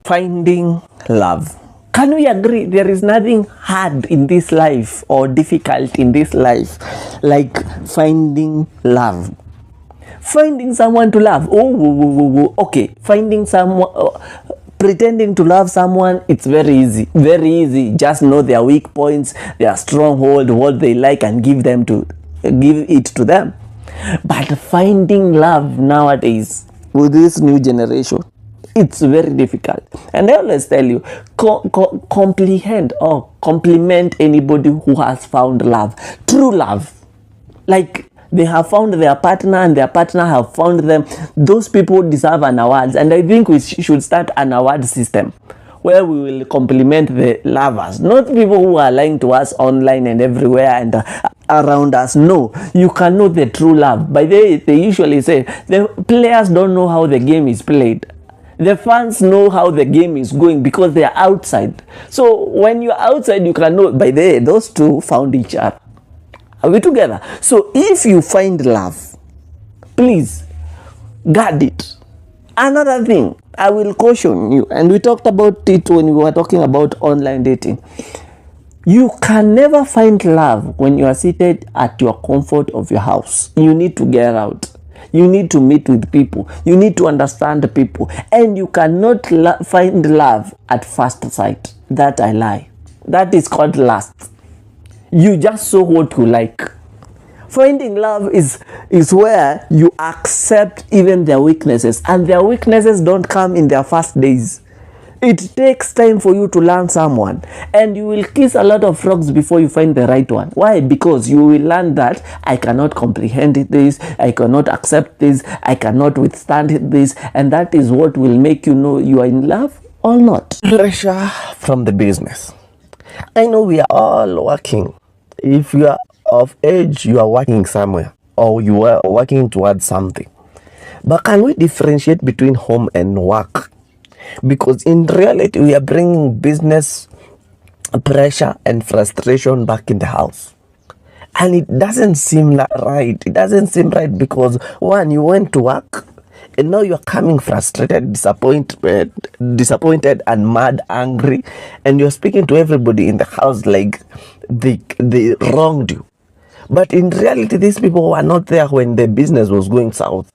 Finding love. Can we agree there is nothing hard in this life or difficult in this life like finding love? Finding someone to love. Okay. Finding someone, pretending to love someone, it's very easy. Very easy. Just know their weak points, their stronghold, what they like, and give it to them. But finding love nowadays with this new generation, it's very difficult. And I always tell you, comprehend or compliment anybody who has found love, true love. Like they have found their partner and their partner have found them. Those people deserve an award. And I think we should start an award system where we will compliment the lovers, not people who are lying to us online and everywhere and around us. No, you can know the true love. By the way, they usually say the players don't know how the game is played. The fans know how the game is going because they are outside. So when you're outside, you can know, by the way, those two found each other. Are we together? So if you find love, please guard it. Another thing, I will caution you, and we talked about it when we were talking about online dating. You can never find love when you are seated at your comfort of your house. You need to get out. You need to meet with people. You need to understand people. And you cannot find love at first sight. That I lie. That is called lust. You just saw what you like. Finding love is where you accept even their weaknesses. And their weaknesses don't come in their first days. It takes time for you to learn someone. And you will kiss a lot of frogs before you find the right one. Why? Because you will learn that I cannot comprehend this, I cannot accept this, I cannot withstand this. And that is what will make you know you are in love or not. Pressure from the business. I know we are all working. If you are of age, you are working somewhere or you are working towards something. But can we differentiate between home and work? Because in reality, we are bringing business pressure and frustration back in the house. And it doesn't seem right. It doesn't seem right because, one, you went to work and now you're coming frustrated, disappointed and mad, angry. And you're speaking to everybody in the house like they wronged you. But in reality, these people were not there when the business was going south.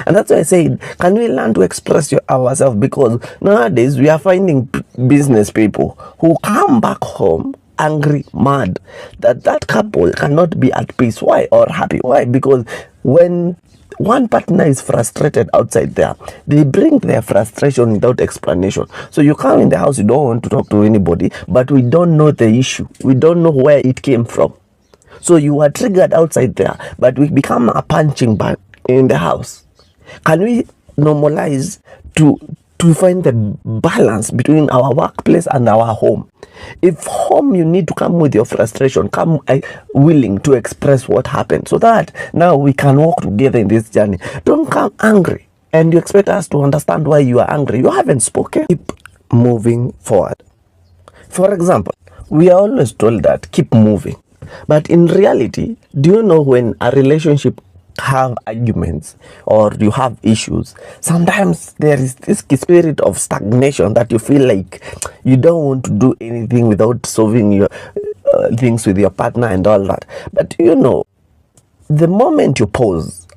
And that's why I said, can we learn to express ourselves? Because nowadays we are finding business people who come back home angry, mad. That couple cannot be at peace. Why? Or happy. Why? Because when one partner is frustrated outside there, they bring their frustration without explanation. So you come in the house, you don't want to talk to anybody, but we don't know the issue. We don't know where it came from. So you are triggered outside there, but we become a punching bag in the house. Can we normalize to find the balance between our workplace and our home? If home, you need to come with your frustration, come willing to express what happened so that now we can walk together in this journey. Don't come angry and you expect us to understand why you are angry. You haven't spoken. Keep moving forward. For example, we are always told that keep moving. But in reality, do you know when a relationship have arguments or you have issues, sometimes there is this spirit of stagnation that you feel like you don't want to do anything without solving your things with your partner and all that. But you know, the moment you pause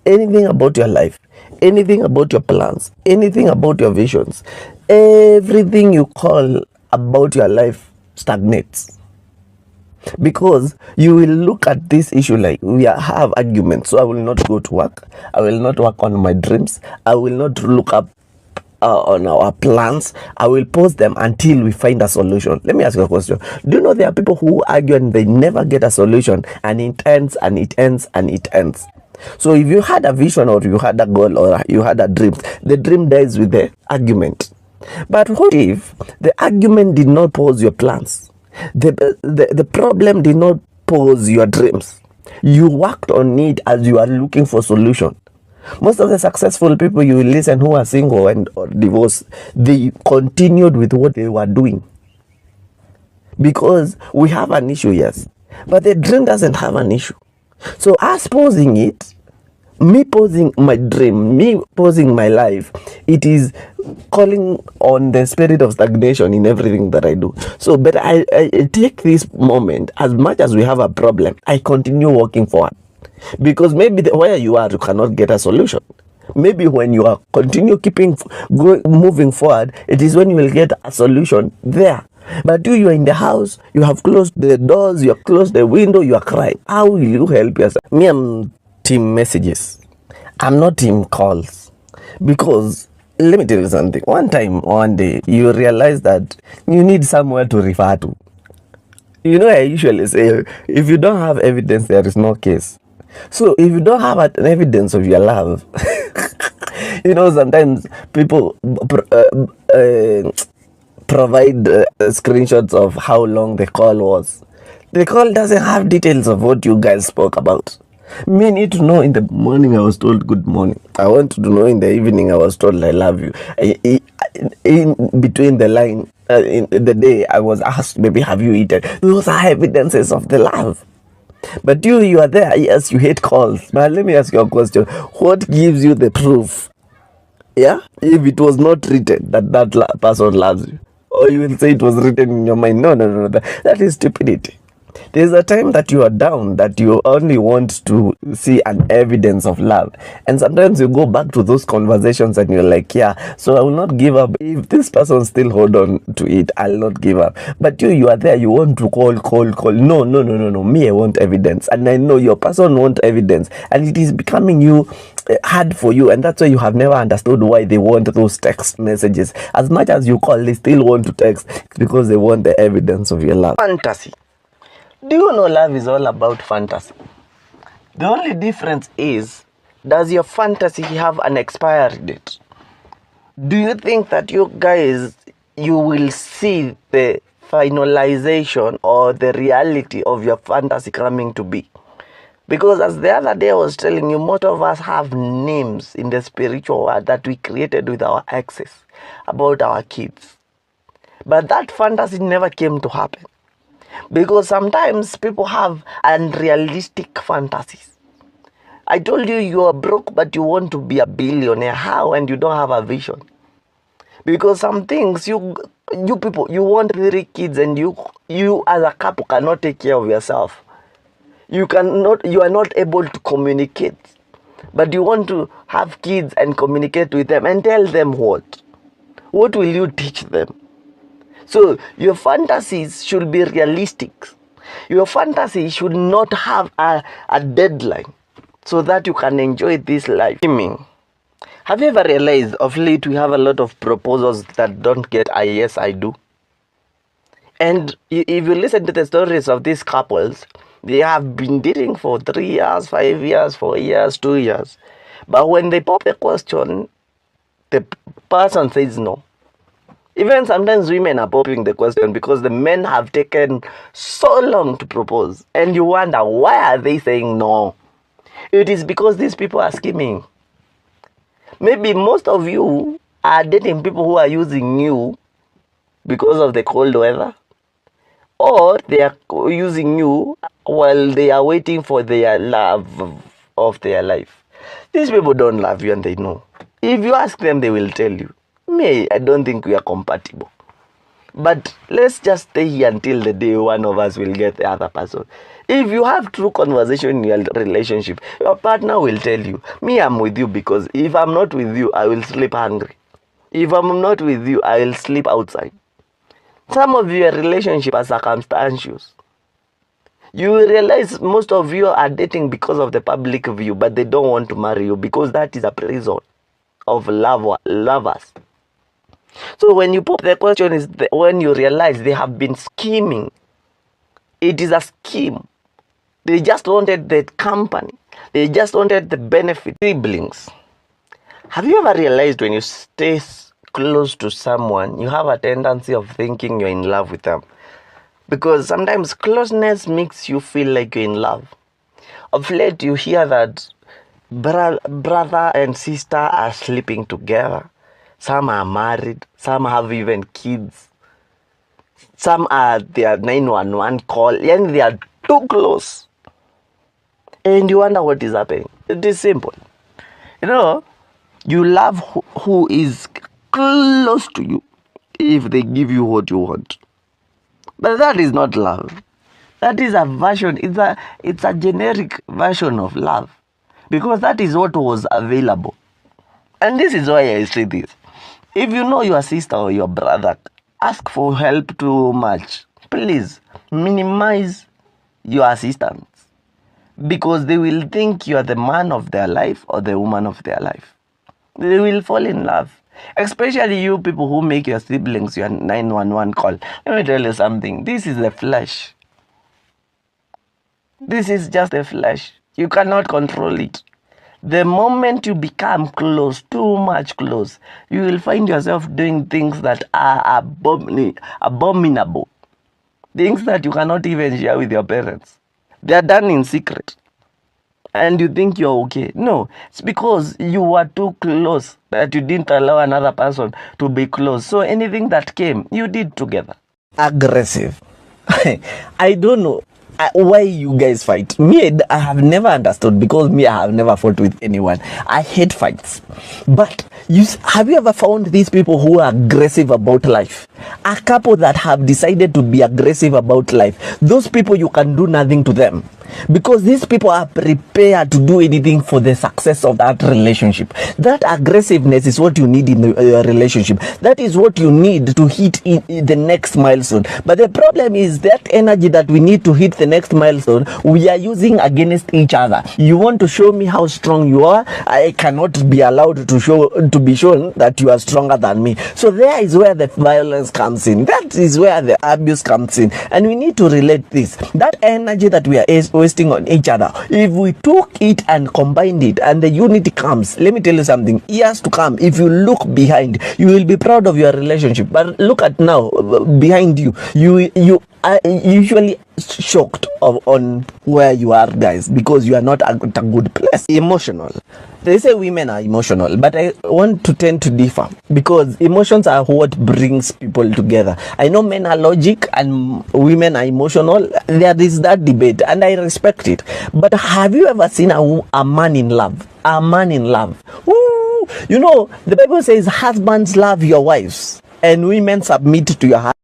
anything about your life, anything about your plans, anything about your visions, everything you call about your life stagnates. Because you will look at this issue like we have arguments, so I will not go to work, I will not work on my dreams, I will not look up on our plans, I will pause them until we find a solution. Let me ask you a question. Do you know there are people who argue and they never get a solution, and it ends and it ends and it ends? So if you had a vision or you had a goal or you had a dream, the dream dies with the argument. But what if the argument did not pause your plans? The problem did not pause your dreams. You worked on it as you are looking for solution. Most of the successful people you will listen who are single and or divorced, they continued with what they were doing. Because we have an issue, yes, but the dream doesn't have an issue. So us pausing it Me posing my dream, me posing my life, it is calling on the spirit of stagnation in everything that I do. So, but I take this moment, as much as we have a problem, I continue working forward. Because maybe where you are, you cannot get a solution. Maybe when you are continue moving forward, it is when you will get a solution there. But you are in the house, you have closed the doors, you have closed the window, you are crying. How will you help yourself? Me, I'm team messages. I'm not team calls. Because let me tell you something. One day, you realize that you need somewhere to refer to. You know, I usually say, if you don't have evidence, there is no case. So if you don't have an evidence of your love, sometimes people provide screenshots of how long the call was. The call doesn't have details of what you guys spoke about. Me need to know in the morning I was told good morning. I want to know in the evening I was told I love you. In between the line, in the day I was asked, maybe have you eaten? Those are evidences of the love. But you are there. Yes, you hate calls. But let me ask you a question. What gives you the proof? Yeah? If it was not written that person loves you. Or you will say it was written in your mind. No. That is stupidity. There's a time that you are down, that you only want to see an evidence of love. And sometimes you go back to those conversations and you're like, yeah, so I will not give up. If this person still hold on to it, I'll not give up. But you are there, you want to call. No. Me, I want evidence. And I know your person want evidence. And it is becoming hard for you, and that's why you have never understood why they want those text messages. As much as you call, they still want to text because they want the evidence of your love. Fantasy. Do you know love is all about fantasy? The only difference is, does your fantasy have an expiry date? Do you think that you guys, you will see the finalization or the reality of your fantasy coming to be? Because as the other day I was telling you, most of us have names in the spiritual world that we created with our exes about our kids. But that fantasy never came to happen. Because sometimes people have unrealistic fantasies. I told you you are broke but you want to be a billionaire. How? And you don't have a vision. Because some things, you people, you want 3 kids and you as a couple cannot take care of yourself. You are not able to communicate. But you want to have kids and communicate with them and tell them what? What will you teach them? So your fantasies should be realistic. Your fantasy should not have a deadline so that you can enjoy this life. Have you ever realized of late we have a lot of proposals that don't get a yes, I do? And if you listen to the stories of these couples, they have been dating for 3 years, 5 years, 4 years, 2 years. But when they pop the question, the person says no. Even sometimes women are popping the question because the men have taken so long to propose. And you wonder, why are they saying no? It is because these people are scheming. Maybe most of you are dating people who are using you because of the cold weather. Or they are using you while they are waiting for their love of their life. These people don't love you and they know. If you ask them, they will tell you. Me, I don't think we are compatible. But let's just stay here until the day one of us will get the other person. If you have true conversation in your relationship, your partner will tell you, me, I'm with you because if I'm not with you, I will sleep hungry. If I'm not with you, I will sleep outside. Some of your relationships are circumstantial. You will realize most of you are dating because of the public view, but they don't want to marry you because that is a prison of lovers. So when you pop the question is when you realize they have been scheming. It is a scheme. They just wanted the company. They just wanted the benefit. Siblings. Have you ever realized when you stay close to someone, you have a tendency of thinking you're in love with them? Because sometimes closeness makes you feel like you're in love. Of late, you hear that brother and sister are sleeping together. Some are married. Some have even kids. Some are their 911 call. And they are too close. And you wonder what is happening. It is simple. You know, you love who is close to you if they give you what you want. But that is not love. That is a version, it's a generic version of love. Because that is what was available. And this is why I say this. If you know your sister or your brother, ask for help too much. Please minimize your assistance. Because they will think you are the man of their life or the woman of their life. They will fall in love. Especially you people who make your siblings your 911 call. Let me tell you something. This is the flesh. This is just the flesh. You cannot control it. The moment you become close, too much close, you will find yourself doing things that are abominable. Things that you cannot even share with your parents. They are done in secret. And you think you're okay. No, it's because you were too close that you didn't allow another person to be close. So anything that came, you did together. Aggressive. I don't know why you guys fight. I have never understood, because I have never fought with anyone. I hate fights. But have you ever found these people who are aggressive about life? A couple that have decided to be aggressive about life. Those people, you can do nothing to them. Because these people are prepared to do anything for the success of that relationship. That aggressiveness is what you need in your relationship. That is what you need to hit in the next milestone. But the problem is that energy that we need to hit the next milestone, we are using against each other. You want to show me how strong you are. I cannot be allowed to be shown that you are stronger than me. So there is where the violence comes in. That is where the abuse comes in. And we need to relate this. That energy that we are wasting on each other, if we took it and combined it and the unity comes, let me tell you something, years to come, if you look behind, you will be proud of your relationship. But look at now, behind you, you are usually shocked on where you are, guys, because you are not at a good place. Emotional. They say women are emotional, but I want to tend to differ, because emotions are what brings people together. I know men are logic and women are emotional. There is that debate, and I respect it. But have you ever seen a man in love? A man in love. Ooh, you know, the Bible says husbands love your wives and women submit to your husbands.